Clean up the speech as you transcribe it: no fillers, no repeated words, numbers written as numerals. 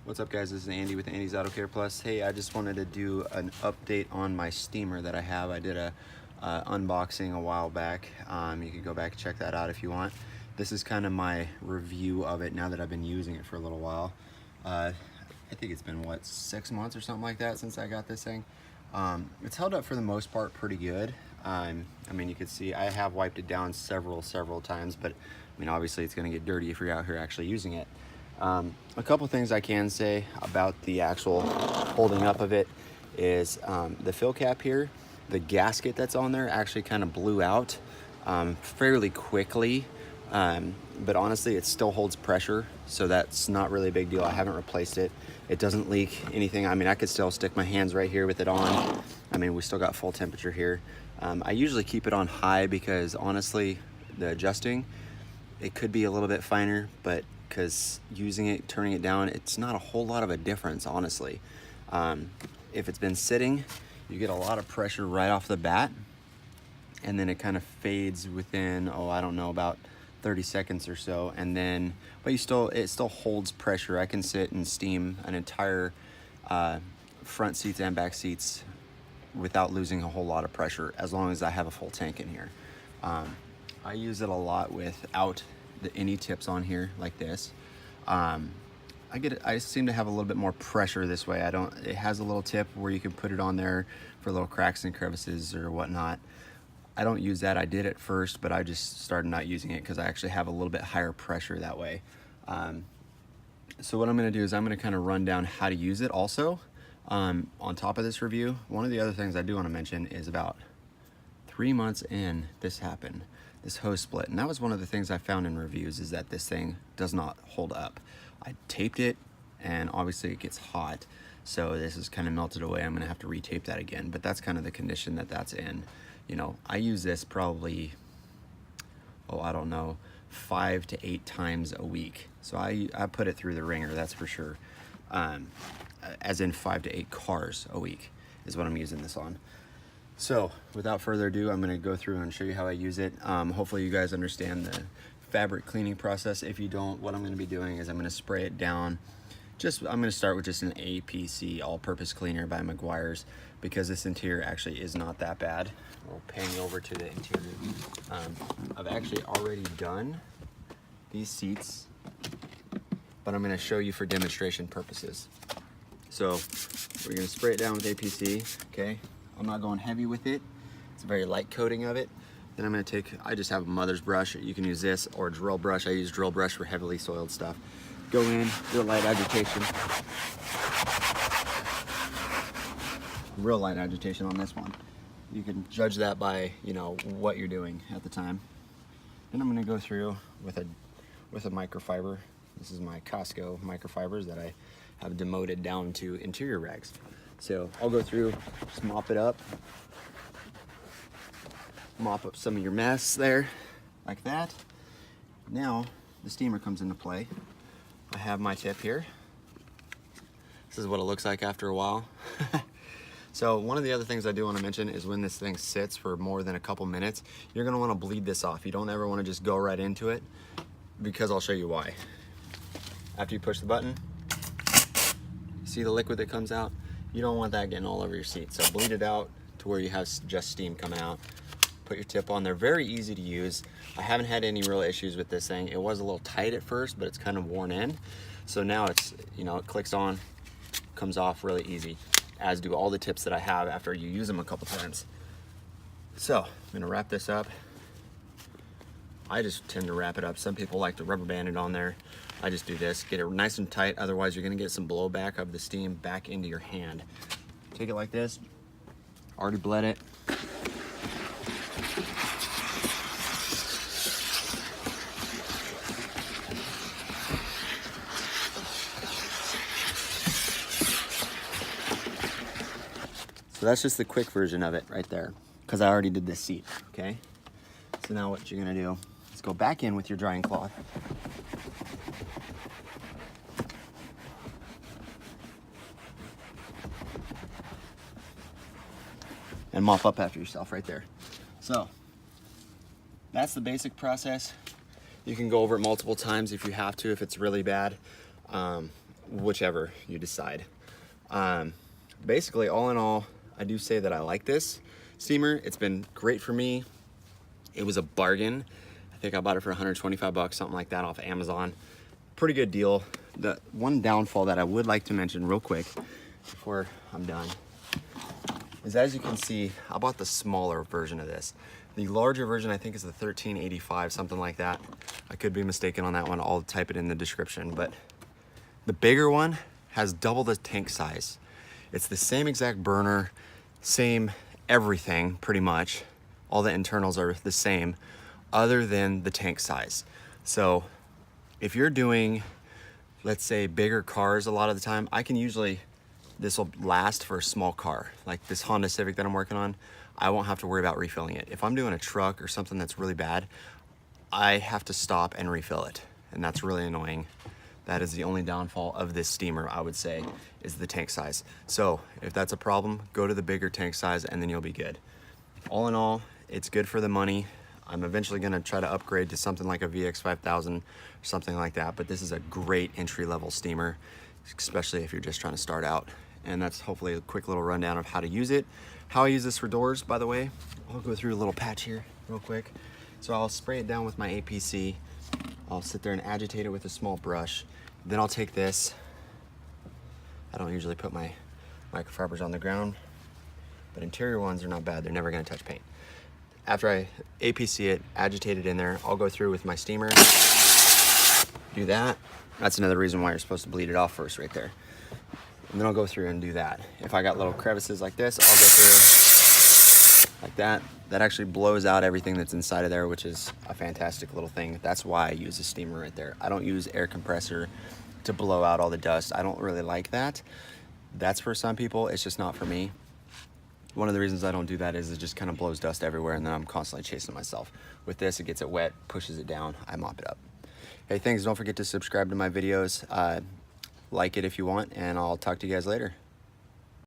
What's up, guys? This is Andy with Andy's Auto Care Plus. Hey, I just wanted to do an update on my steamer that I have. I did a unboxing a while back. You can go back and check that out if you want. This is kind of my review of it now that I've been using it for a little while. I think it's been, what, 6 months or something like that since I got this thing. It's held up for the most part pretty good. I mean, you can see I have wiped it down several times, but I mean, obviously it's going to get dirty if you're out here actually using it. A couple things I can say about the actual holding up of it is the fill cap here, the gasket that's on there actually kind of blew out fairly quickly, but honestly it still holds pressure, so that's not really a big deal. I haven't replaced it. It doesn't leak anything. I mean, I could still stick my hands right here with it on. I mean, we still got full temperature here. I usually keep it on high because honestly the adjusting, it could be a little bit finer, but because using it, turning it down, it's not a whole lot of a difference, honestly. If it's been sitting, you get a lot of pressure right off the bat, and then it kind of fades within, I don't know, about 30 seconds or so, and then, but it still holds pressure. I can sit and steam an entire front seats and back seats without losing a whole lot of pressure, as long as I have a full tank in here. I use it a lot without any tips on here like this. I seem to have a little bit more pressure this way. It has a little tip where you can put it on there for little cracks and crevices or whatnot. I don't use that. I did at first, but I just started not using it because I actually have a little bit higher pressure that way. So what I'm going to do is I'm going to kind of run down how to use it also. On top of this review, one of the other things I do want to mention is about 3 months in, this happened. This hose split, and that was one of the things I found in reviews, is that this thing does not hold up. I taped it, and obviously it gets hot, so this is kind of melted away. I'm gonna have to retape that again, but that's kind of the condition that that's in. You know, I use this probably, I don't know, 5 to 8 times a week. So I put it through the ringer, that's for sure. As in 5 to 8 cars a week is what I'm using this on. So without further ado, I'm going to go through and show you how I use it. Hopefully you guys understand the fabric cleaning process. If you don't, what I'm going to be doing is I'm going to spray it down. I'm going to start with just an APC all-purpose cleaner by Meguiar's, because this interior actually is not that bad. We'll pan you over to the interior. I've actually already done these seats, but I'm going to show you for demonstration purposes. So we're going to spray it down with APC, okay? I'm not going heavy with it. It's a very light coating of it. Then I'm going to I just have a mother's brush. You can use this or a drill brush. I use drill brush for heavily soiled stuff. Go in, do a light agitation. Real light agitation on this one. You can judge that by, you know, what you're doing at the time. Then I'm going to go through with a microfiber. This is my Costco microfibers that I have demoted down to interior rags. So I'll go through, just mop it up. Mop up some of your mess there, like that. Now the steamer comes into play. I have my tip here. This is what it looks like after a while. So one of the other things I do want to mention is when this thing sits for more than a couple minutes, you're going to want to bleed this off. You don't ever want to just go right into it, because I'll show you why. After you push the button, see the liquid that comes out? You don't want that getting all over your seat. So bleed it out to where you have just steam coming out. Put your tip on there. Very easy to use. I haven't had any real issues with this thing. It was a little tight at first, but it's kind of worn in. So now it's, you know, it clicks on, comes off really easy, as do all the tips that I have after you use them a couple times. So I'm gonna wrap this up. I just tend to wrap it up. Some people like to rubber band it on there. I just do this, get it nice and tight, otherwise you're gonna get some blowback of the steam back into your hand. Take it like this, already bled it. So that's just the quick version of it right there, because I already did this seat, okay? So now what you're gonna do is go back in with your drying cloth. And mop up after yourself right there. So that's the basic process. You can go over it multiple times if you have to, if it's really bad. whichever you decide. Basically, all in all, I do say that I like this steamer. It's been great for me. It was a bargain. I think I bought it for 125 bucks, something like that, off of Amazon. Pretty good deal. The one downfall that I would like to mention real quick before I'm done is, as you can see, I bought the smaller version of this. The larger version, I think, is the 1385, something like that. I could be mistaken on that one. I'll type it in the description. But the bigger one has double the tank size. It's the same exact burner, same everything, pretty much. All the internals are the same, other than the tank size. So if you're doing, let's say, bigger cars a lot of the time, this will last for a small car. Like this Honda Civic that I'm working on, I won't have to worry about refilling it. If I'm doing a truck or something that's really bad, I have to stop and refill it. And that's really annoying. That is the only downfall of this steamer, I would say, is the tank size. So if that's a problem, go to the bigger tank size and then you'll be good. All in all, it's good for the money. I'm eventually gonna try to upgrade to something like a VX5000 or something like that, but this is a great entry-level steamer, especially if you're just trying to start out. And that's hopefully a quick little rundown of how to use it. How I use this for doors, by the way, I'll go through a little patch here real quick. So I'll spray it down with my APC. I'll sit there and agitate it with a small brush. Then I'll take this. I don't usually put my microfibers on the ground, but interior ones are not bad. They're never gonna touch paint. After I APC it, agitate it in there, I'll go through with my steamer, do that. That's another reason why you're supposed to bleed it off first right there. And then I'll go through and do that. If I got little crevices like this, I'll go through like that. That actually blows out everything that's inside of there, which is a fantastic little thing. That's why I use a steamer right there. I don't use air compressor to blow out all the dust. I don't really like that. That's for some people, it's just not for me. One of the reasons I don't do that is it just kind of blows dust everywhere and then I'm constantly chasing myself. With this, it gets it wet, pushes it down, I mop it up. Hey, thanks, don't forget to subscribe to my videos. Like it if you want, and I'll talk to you guys later.